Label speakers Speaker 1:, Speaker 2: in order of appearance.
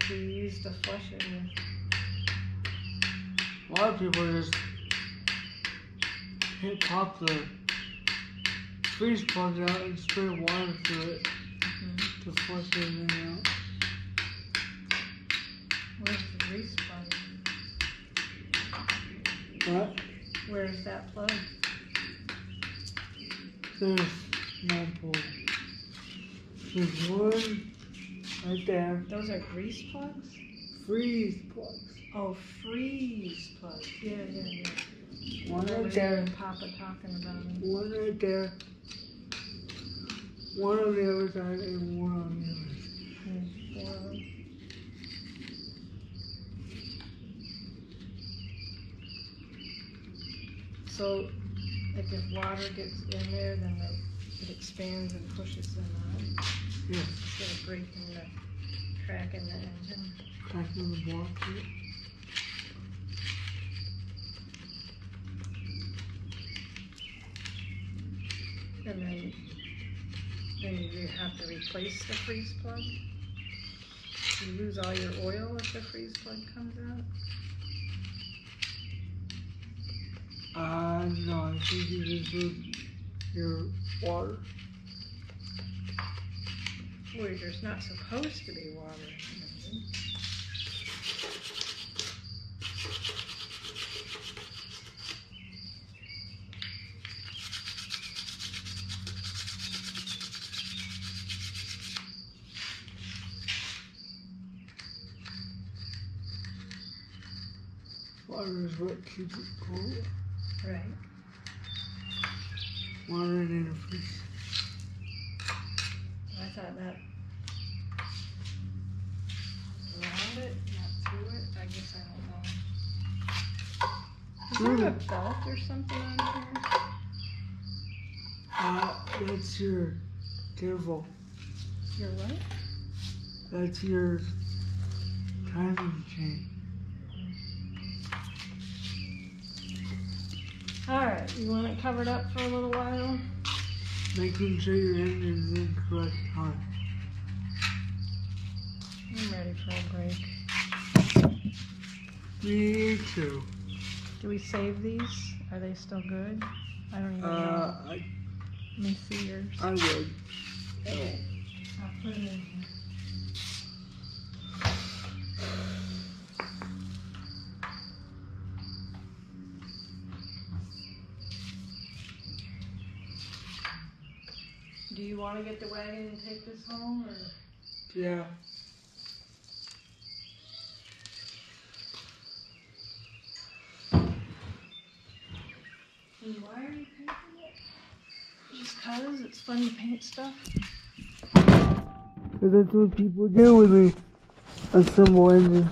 Speaker 1: do you use to flush it with?
Speaker 2: A lot of people just pop the freeze plug out and spray water through it to flush everything out.
Speaker 1: Where's the grease plug?
Speaker 2: What?
Speaker 1: Where's that plug?
Speaker 2: There's multiple. There's one right there.
Speaker 1: Those are grease plugs?
Speaker 2: Freeze plugs.
Speaker 1: Oh, freeze plugs. Yeah.
Speaker 2: One
Speaker 1: That
Speaker 2: right
Speaker 1: was
Speaker 2: there.
Speaker 1: even Papa talking about them.
Speaker 2: One right there. One on the other side and one on the other side.
Speaker 1: Four of them. So, like if water gets in there, then it expands and pushes them out.
Speaker 2: Yes.
Speaker 1: Instead of breaking the crack in the engine.
Speaker 2: Cracking the block here.
Speaker 1: And then you have to replace the freeze plug. You lose all your oil if the freeze plug comes out.
Speaker 2: No, I think you just lose your water.
Speaker 1: Well, there's not supposed to be water in the engine.
Speaker 2: Water is what keeps it cool.
Speaker 1: Right.
Speaker 2: Water and antifreeze.
Speaker 1: I thought that around it, not through it. I guess I don't know. Is there a belt or something on here?
Speaker 2: That's your, careful.
Speaker 1: Your what?
Speaker 2: That's your timing chain.
Speaker 1: Alright, you want it covered up for a little while?
Speaker 2: Making sure your engine's in correct time.
Speaker 1: I'm ready for a break.
Speaker 2: Me too.
Speaker 1: Do we save these? Are they still good? I don't even know. Let me see yours.
Speaker 2: I would.
Speaker 1: I'll put it in here. Do you want to get the wagon and take this home, or?
Speaker 2: Yeah.
Speaker 1: And why are you painting it? Just 'cause it's fun to paint stuff?
Speaker 2: Because that's what people do when they assemble engines.